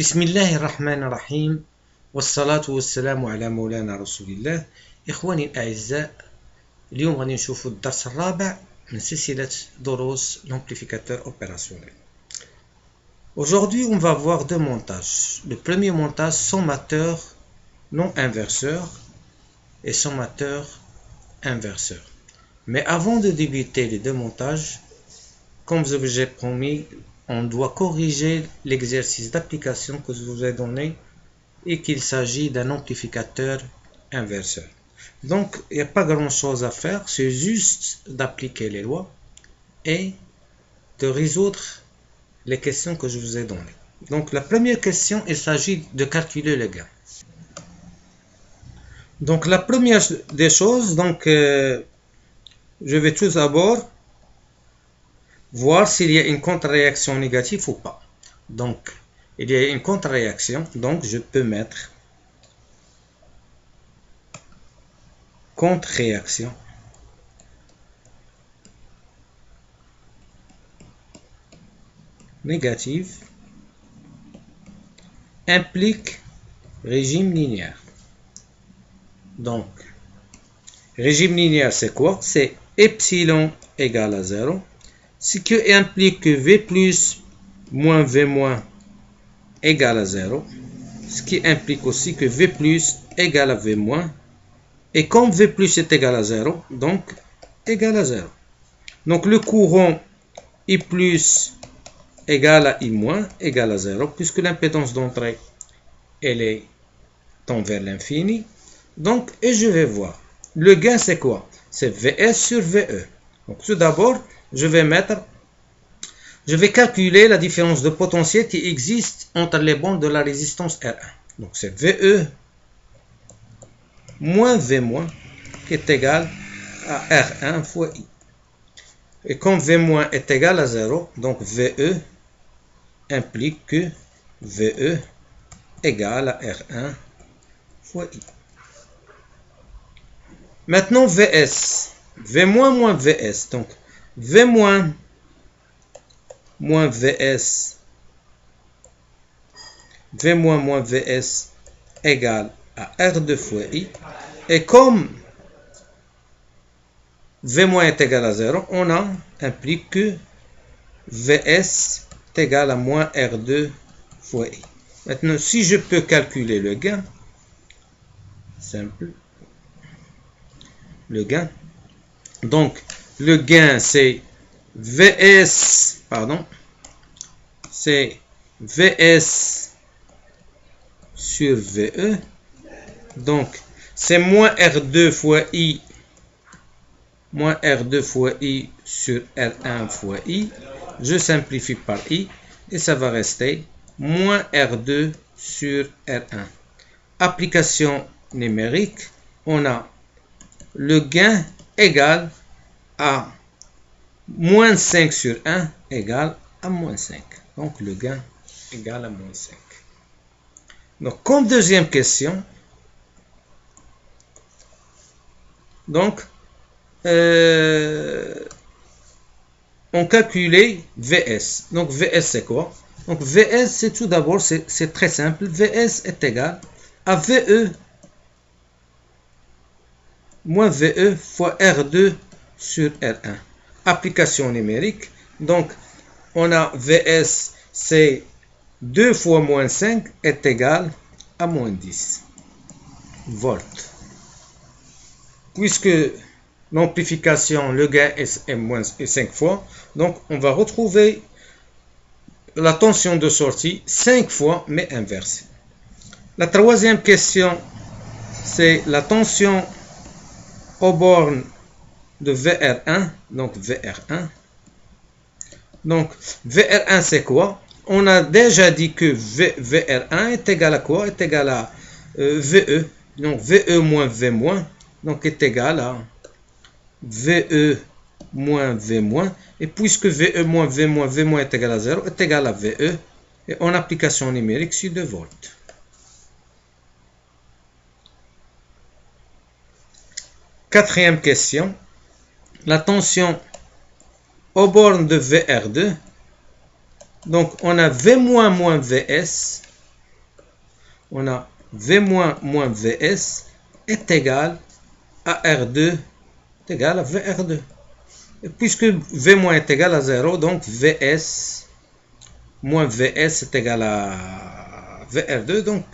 بسم الله الرحمن الرحيم والصلاة والسلام على مولانا رسول الله. إخواني الأعزاء، اليوم غادي نشوفوا الدرس الرابع من سلسلة دروس l'amplificateur opérationnel. Aujourd'hui, on va voir deux montages. Le premier montage, sommateur non inverseur et sommateur inverseur. Mais avant de débuter les deux montages, comme je vous ai promis, on doit corriger l'exercice d'application que je vous ai donné et qu'il s'agit d'un amplificateur inverseur. Donc, il n'y a pas grand chose à faire, c'est juste d'appliquer les lois et de résoudre les questions que je vous ai données. Donc, la première question, il s'agit de calculer le gain. Donc, la première des choses, je vais tout d'abord voir s'il y a une contre-réaction négative ou pas. Donc, il y a une contre-réaction, donc je peux mettre contre-réaction négative implique régime linéaire. Donc, régime linéaire, c'est quoi? C'est epsilon égale à 0. Ce qui implique que V plus moins V moins égale à 0. Ce qui implique aussi que V plus égale à V moins. Et comme V plus est égal à 0, donc égal à 0. Donc le courant I plus égale à I moins égale à 0, puisque l'impédance d'entrée, elle tend vers l'infini. Donc, et je vais voir. Le gain, c'est quoi? C'est Vs sur Ve. Donc tout d'abord, je vais calculer la différence de potentiel qui existe entre les bandes de la résistance R1. Donc c'est VE moins V moins qui est égal à R1 fois I. Et comme V moins est égal à 0, donc VE implique que VE égale à R1 fois I. Maintenant Vs, V moins moins Vs, donc V moins moins Vs, V moins moins Vs égale à R2 fois I. Et comme V moins est égal à 0, on implique que Vs est égal à moins R2 fois I. Maintenant, si je peux calculer le gain, simple, le gain, donc le gain c'est c'est Vs sur Ve, donc c'est moins R2 fois I, moins R2 fois I sur R1 fois I, je simplifie par I, et ça va rester moins R2 sur R1. Application numérique, on a le gain égal à moins 5 sur 1 égale à moins 5. Donc, le gain égale à moins 5. Donc, comme deuxième question, donc, on calculait Vs. Donc, Vs, c'est quoi? Donc, Vs, c'est tout d'abord, c'est très simple. Vs est égal à Ve moins Ve fois R2 sur R1. Application numérique. Donc, on a Vs, c'est 2 fois moins 5 est égal à moins 10 volts. Puisque l'amplification, le gain est moins 5 fois, donc on va retrouver la tension de sortie 5 fois, mais inversée. La troisième question, c'est la tension aux bornes de VR1, donc VR1. Donc, VR1, c'est quoi? On a déjà dit que VR1 est égal à quoi? Est égal à VE. Donc, VE moins V moins, donc est égal à VE moins V moins. Et puisque VE moins V moins, V moins est égal à 0, est égal à VE. Et en application numérique, sur 2 volts. Quatrième question. La tension aux bornes de VR2. Donc, on a V moins moins Vs on a V- moins Vs est égal à R2 est égal à VR2. Et puisque V- est égal à 0, donc Vs moins Vs est égal à VR2, donc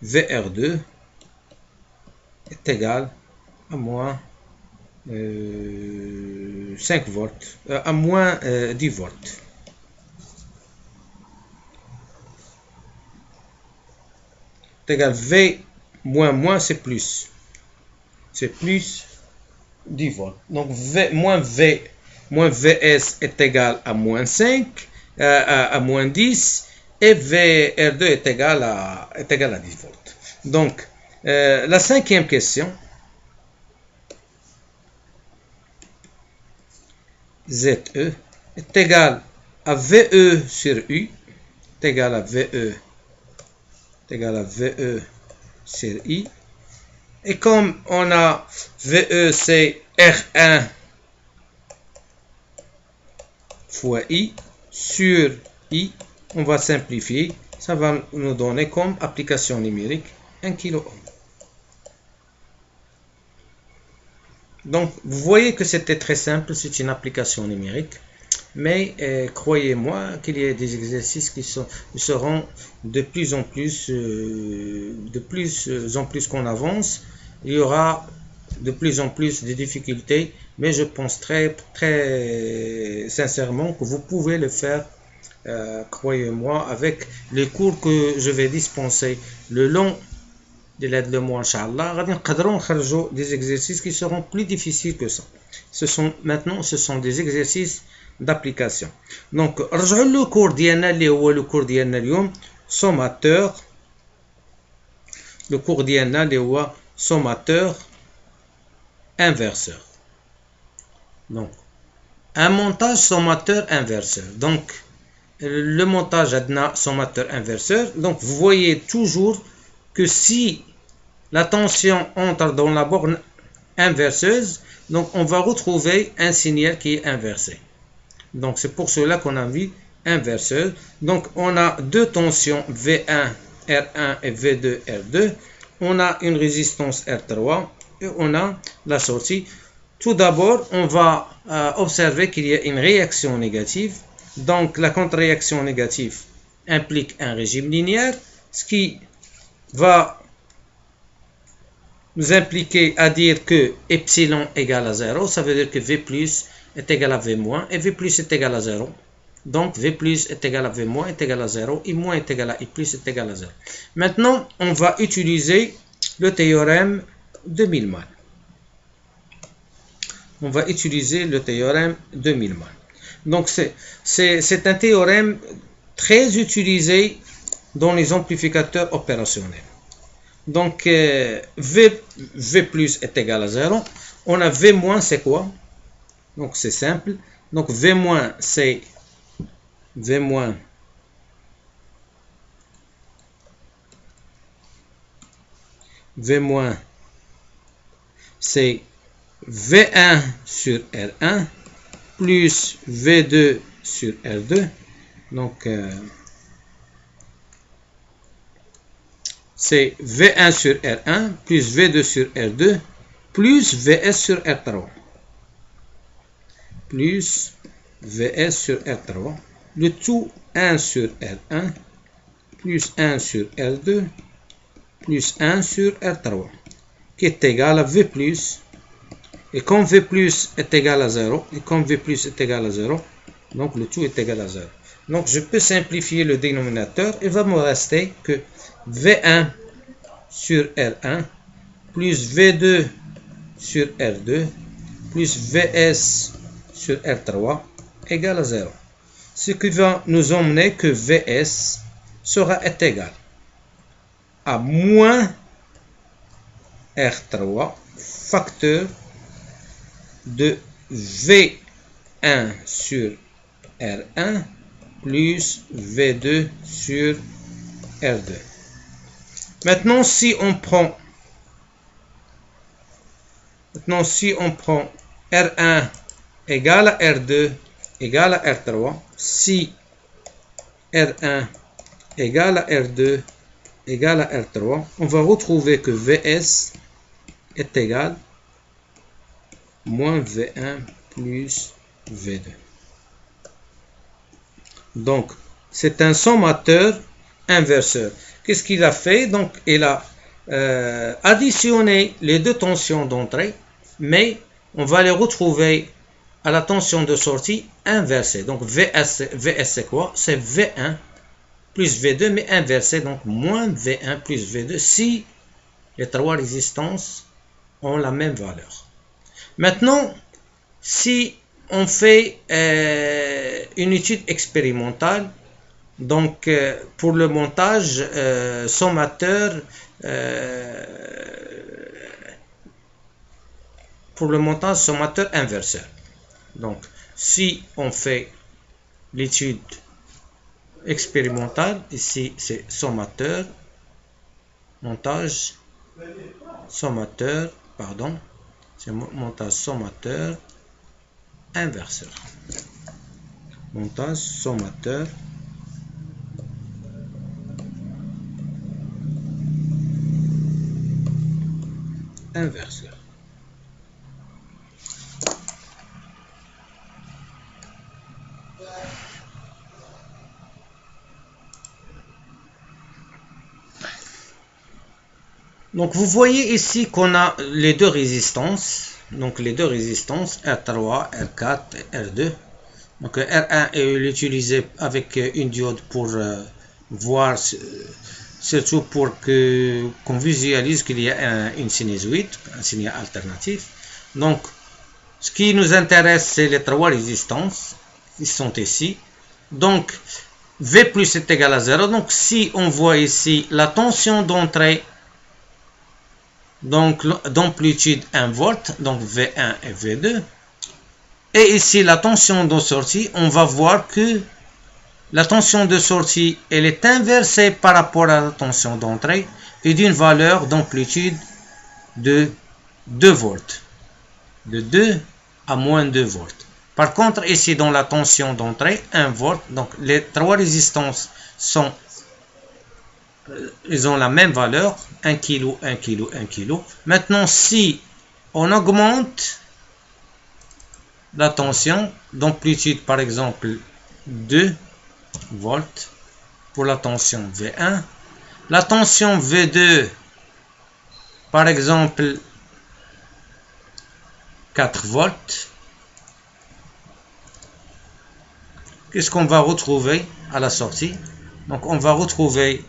VR2 est égal à moins 5 volts, à moins 10 volts. C'est égal V moins, c'est plus. C'est plus 10 volts. Donc V moins Vs est égal à moins 5, à moins 10, et VR2 est égal à 10 volts. Donc, la cinquième question, ZE est égal à VE sur U, est égal à VE, est égal à VE sur I. Et comme on a VE, c'est R1 fois I sur I, on va simplifier. Ça va nous donner comme application numérique 1 kilo ohm. Donc, vous voyez que c'était très simple, c'est une application numérique. Mais croyez-moi qu'il y a des exercices qui seront de plus en plus qu'on avance. Il y aura de plus en plus de difficultés, mais je pense très sincèrement que vous pouvez le faire, croyez-moi, avec les cours que je vais dispenser le long de l'aide de moi, Inch'Allah. Des exercices qui seront plus difficiles que ça. Ce sont des exercices d'application. Donc, le cours ديالنا اللي هو le cours ديالنا اليوم sommateur. Le cours ديالنا اللي هو sommateur inverseur. Donc, un montage sommateur inverseur. Donc, le montage adna sommateur inverseur. Donc, vous voyez toujours que si la tension entre dans la borne inverseuse, donc on va retrouver un signal qui est inversé. Donc, c'est pour cela qu'on a mis inverseuse. Donc, on a deux tensions V1, R1 et V2, R2. On a une résistance R3 et on a la sortie. Tout d'abord, on va observer qu'il y a une réaction négative. Donc, la contre-réaction négative implique un régime linéaire, ce qui va nous impliquer à dire que epsilon égale à 0. Ça veut dire que V plus est égal à V moins et V plus est égal à 0. Donc, V plus est égal à V moins est égal à 0. I moins est égal à I plus est égal à 0. Maintenant, on va utiliser le théorème de Millman. On va utiliser le théorème de Millman. Donc, c'est un théorème très utilisé dans les amplificateurs opérationnels. Donc, V plus est égal à 0. On a V moins, c'est quoi? Donc, c'est simple. Donc, V moins, c'est V moins c'est V1 sur R1 plus V2 sur R2. Donc, c'est V1 sur R1 plus V2 sur R2 plus VS sur R3. Plus VS sur R3. Le tout 1 sur R1 plus 1 sur R2 plus 1 sur R3 qui est égal à V plus. Et comme V plus est égal à 0, et comme V plus est égal à 0, donc le tout est égal à 0. Donc je peux simplifier le dénominateur. Il va me rester que V1 sur R1 plus V2 sur R2 plus VS sur R3 égale à 0. Ce qui va nous emmener que VS sera égal à moins R3 facteur de V1 sur R1 plus V2 sur R2. Maintenant, si on prend R1 égale à R2 égale à R3, si R1 égale à R2 égale à R3, on va retrouver que VS est égal moins V1 plus V2. Donc, c'est un sommateur inverseur. Qu'est-ce qu'il a fait? Donc, il a additionné les deux tensions d'entrée, mais on va les retrouver à la tension de sortie inversée. Donc, VS c'est quoi? C'est V1 plus V2, mais inversé, donc moins V1 plus V2 si les trois résistances ont la même valeur. Maintenant, si on fait une étude expérimentale, donc pour le montage sommateur, inverseur. Donc, si on fait l'étude expérimentale, ici c'est sommateur, montage sommateur, pardon, c'est montage sommateur inverseur. Montage sommateur inverseur. Donc vous voyez ici qu'on a les deux résistances. Donc les deux résistances R3, R4 et R2. Donc R1 est utilisé avec une diode pour voir, surtout pour qu'on visualise qu'il y a une sinusoïde, un signal alternatif. Donc ce qui nous intéresse, c'est les trois résistances qui sont ici. Donc V plus est égal à 0. Donc si on voit ici la tension d'entrée, donc d'amplitude 1 volt, donc V1 et V2. Et ici la tension de sortie, on va voir que la tension de sortie, elle est inversée par rapport à la tension d'entrée et d'une valeur d'amplitude de 2 volts. De 2 à moins 2 volts. Par contre, ici dans la tension d'entrée, 1 volt, donc les trois résistances sont ils ont la même valeur, 1 kg, 1 kg, 1 kg. Maintenant, si on augmente la tension d'amplitude, par exemple, 2 volts pour la tension V1, la tension V2, par exemple, 4 volts, qu'est-ce qu'on va retrouver à la sortie? Donc, on va retrouver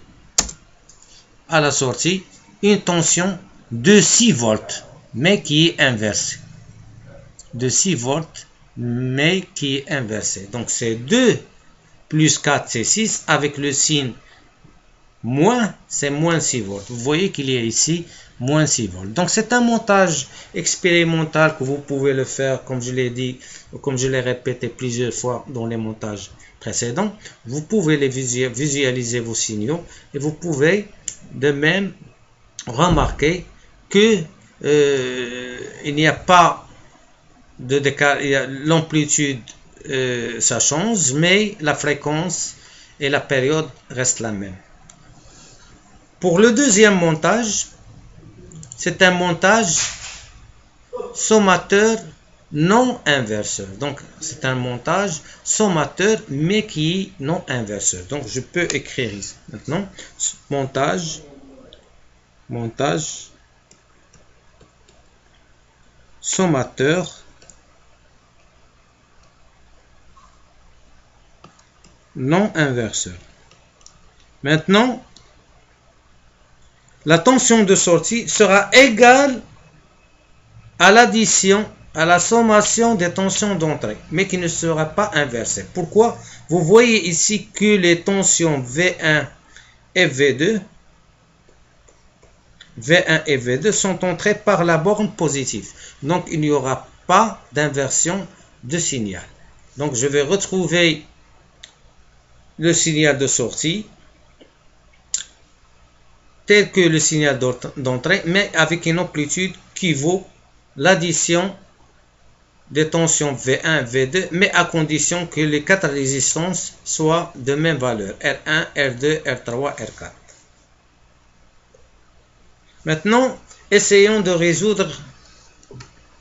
à la sortie une tension de 6 volts, mais qui est inversée. De 6 volts, mais qui est inversée. Donc, c'est 2 plus 4, c'est 6, avec le signe moins, c'est moins 6 volts. Vous voyez qu'il y a ici moins 6 volts. Donc, c'est un montage expérimental que vous pouvez le faire, comme je l'ai dit, comme je l'ai répété plusieurs fois dans les montages précédents. Vous pouvez les visualiser vos signaux et vous pouvez de même remarquer que il n'y a pas de décalage, l'amplitude ça change, mais la fréquence et la période restent la même. Pour le deuxième montage, c'est un montage sommateur non inverseur. Donc c'est un montage sommateur mais qui est non inverseur. Donc je peux écrire ici maintenant montage sommateur non inverseur. Maintenant la tension de sortie sera égale à l'addition, à la sommation des tensions d'entrée, mais qui ne sera pas inversée. Pourquoi? Vous voyez ici que les tensions V1 et V2 sont entrées par la borne positive. Donc, il n'y aura pas d'inversion de signal. Donc, je vais retrouver le signal de sortie tel que le signal d'entrée, mais avec une amplitude qui vaut l'addition des tensions V1, V2, mais à condition que les quatre résistances soient de même valeur, R1, R2, R3, R4. Maintenant, essayons de résoudre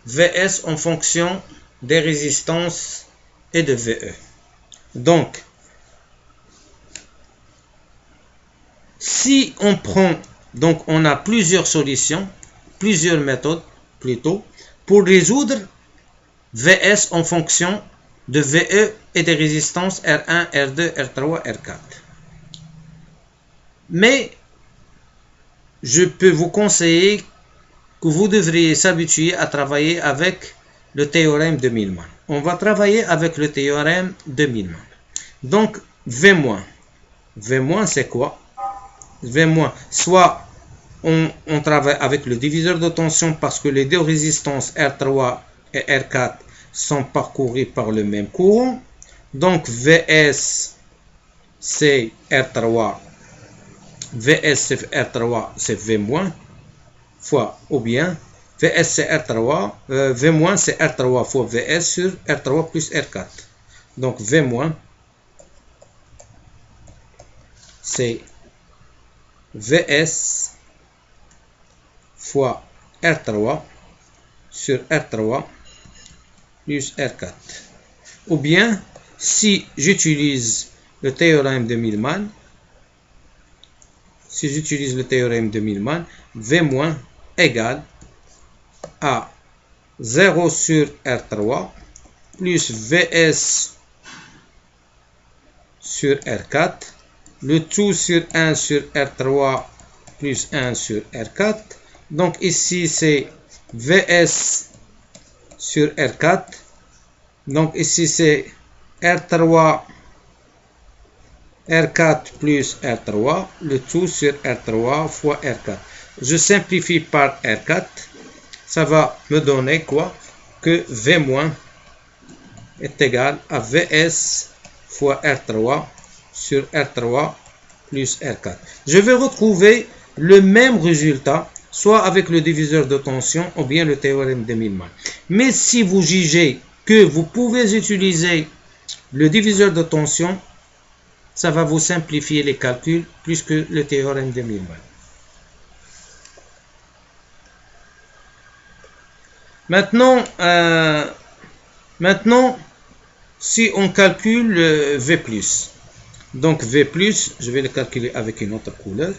Vs en fonction des résistances et de Ve. Donc, si on prend, donc on a plusieurs solutions, plusieurs méthodes plutôt, pour résoudre Vs en fonction de Ve et des résistances R1, R2, R3, R4. Mais je peux vous conseiller que vous devriez s'habituer à travailler avec le théorème de Millman. On va travailler avec le théorème de Millman. Donc, V-, c'est quoi? V-, soit on travaille avec le diviseur de tension parce que les deux résistances R3 et R4 sont parcourues par le même courant. Donc, Vs, c'est R3. Vs, c'est R3, c'est V-, fois, ou bien Vs c'est R3, V-, c'est R3 fois Vs sur R3 plus R4. Donc V-, c'est Vs fois R3 sur R3 plus R4. Ou bien, si j'utilise le théorème de Millman, V- égale à 0 sur R3 plus Vs sur R4, le tout sur 1 sur R3 plus 1 sur R4. Donc ici c'est Vs sur R4. Donc ici c'est R3 R4 plus R3, le tout sur R3 fois R4. Je simplifie par R4. Ça va me donner quoi? Que V- est égal à Vs fois R3 sur R3 plus R4. Je vais retrouver le même résultat, soit avec le diviseur de tension ou bien le théorème de Millman. Mais si vous jugez que vous pouvez utiliser le diviseur de tension, ça va vous simplifier les calculs plus que le théorème de Millman. Maintenant, si on calcule V+, donc V+, je vais le calculer avec une autre couleur.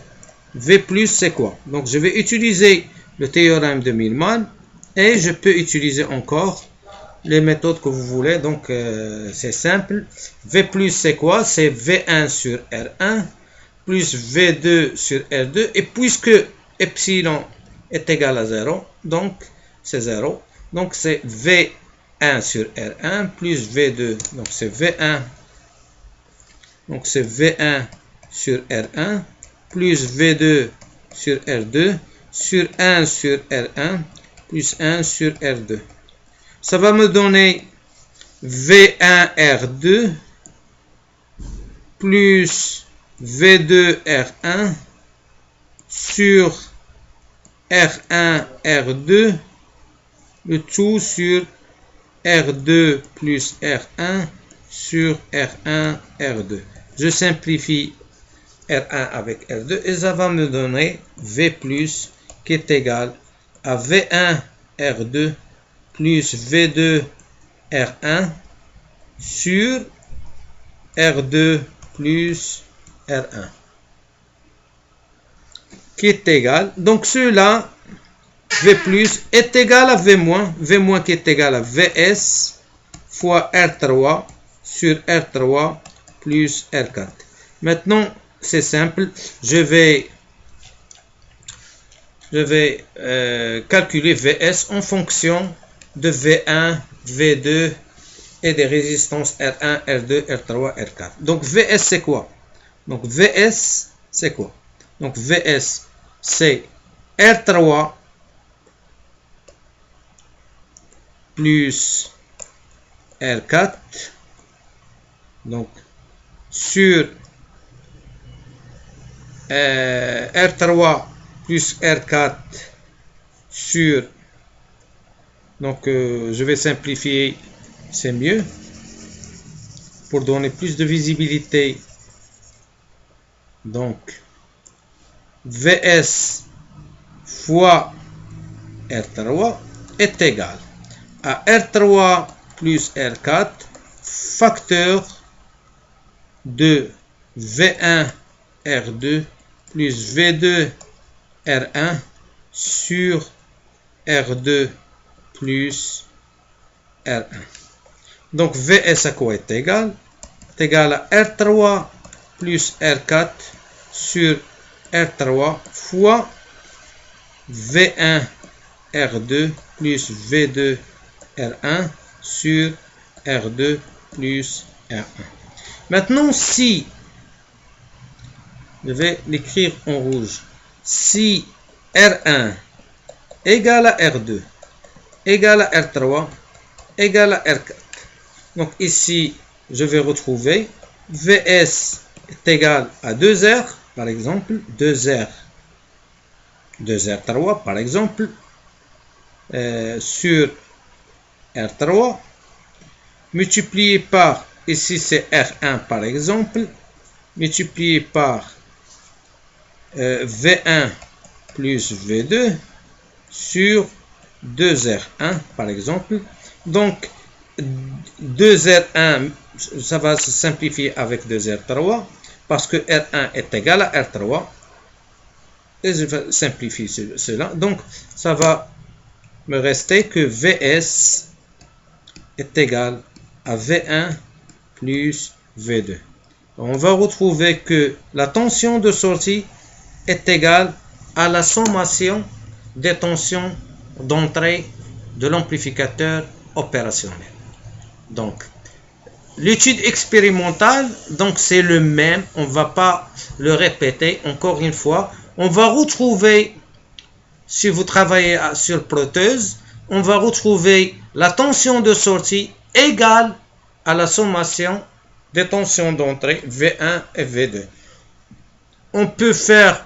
V+, c'est quoi? Donc, je vais utiliser le théorème de Millman et je peux utiliser encore les méthodes que vous voulez. Donc, c'est simple. V+, c'est quoi? C'est V1 sur R1 plus V2 sur R2. Et puisque epsilon est égal à 0, donc c'est 0. Donc, c'est V1 sur R1 plus V2. Donc, c'est V1. Donc, c'est V1 sur R1 plus V2 sur R2 sur 1 sur R1 plus 1 sur R2. Ça va me donner V1 R2 plus V2 R1 sur R1 R2, le tout sur R2 plus R1 sur R1 R2. Je simplifie R1 avec R2 et ça va me donner V plus qui est égal à V1 R2 plus V2 R1 sur R2 plus R1 qui est égal, donc cela V plus est égal à V-, V- qui est égal à Vs fois R3 sur R3 plus R4. Maintenant, c'est simple, je vais calculer Vs en fonction de V1, V2 et des résistances R1, R2, R3, R4. Donc Vs c'est quoi? Donc Vs c'est quoi? Donc Vs c'est R3 plus R4, donc sur R3 plus R4 sur Donc je vais simplifier, c'est mieux pour donner plus de visibilité. Donc VS fois R3 est égal à R3 plus R4 facteur de V1 R2 plus V2 R1 sur R2 plus R1. Donc VS à quoi est égal? Est égal à R3 plus R4 sur R3 fois V1 R2 plus V2 R1 sur R2 plus R1. Maintenant, si, je vais l'écrire en rouge, si R1 égale à R2 égale à R3 égale à R4. Donc ici, je vais retrouver VS est égal à 2R, par exemple, 2R 2R3, par exemple, sur R3, multiplié par, ici c'est R1 par exemple, multiplié par V1 plus V2 sur 2R1 par exemple. Donc 2R1, ça va se simplifier avec 2R3 parce que R1 est égal à R3. Et je vais simplifier cela. Donc ça va me rester que VS est égal à V1 plus V2. On va retrouver que la tension de sortie est égale à la sommation des tensions d'entrée de l'amplificateur opérationnel. Donc, l'étude expérimentale, donc c'est le même, on ne va pas le répéter encore une fois. On va retrouver, si vous travaillez sur prothèse, on va retrouver la tension de sortie égale à la sommation des tensions d'entrée V1 et V2. On peut faire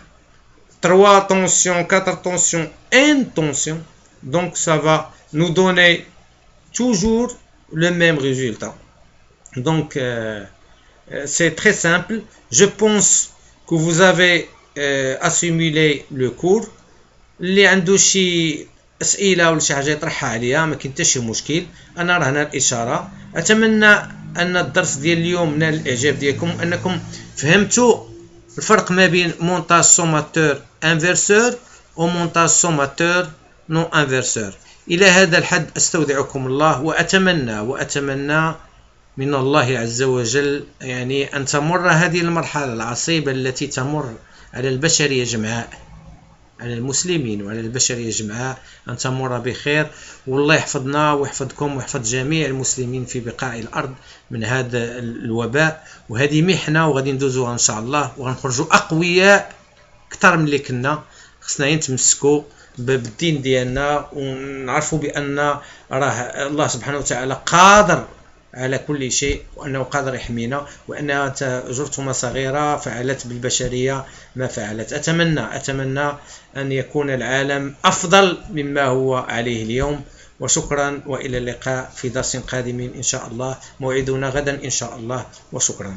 3 tensions, 4 tensions, N tensions. Donc ça va nous donner toujours le même résultat. Donc c'est très simple. Je pense que vous avez assimilé le cours. اللي عنده شي اسئله ولا شي حاجه يطرحها عليا ما كاين حتى شي مشكل. انا راه هنا الاشاره. اتمنى ان الدرس ديال اليوم نال الاعجاب ديالكم انكم فهمتوا الفرق ما بين مونتاج سوماتور انفرسور ومونتاج سوماتور نون انفرسور. الى هذا الحد استودعكم الله واتمنى من الله عز وجل يعني ان تمر هذه المرحله العصيبه التي تمر على البشريه جمعاء، على المسلمين وعلى البشرية جمعاء، أن تمر بخير، والله يحفظنا ويحفظكم ويحفظ جميع المسلمين في بقاع الأرض من هذا الوباء. وهذه محنة وغادي ندوزوها إن شاء الله وغنخرجوا أقوياء أكثر من اللي كنا. خصنا نتمسكوا بالدين ديالنا ونعرفوا بأن راه الله سبحانه وتعالى قادر على كل شيء، وأنه قادر يحمينا، وأنها جرثومة صغيرة فعلت بالبشرية ما فعلت. أتمنى أن يكون العالم أفضل مما هو عليه اليوم. وشكرا وإلى اللقاء في درس قادم إن شاء الله. موعدنا غدا إن شاء الله. وشكرا.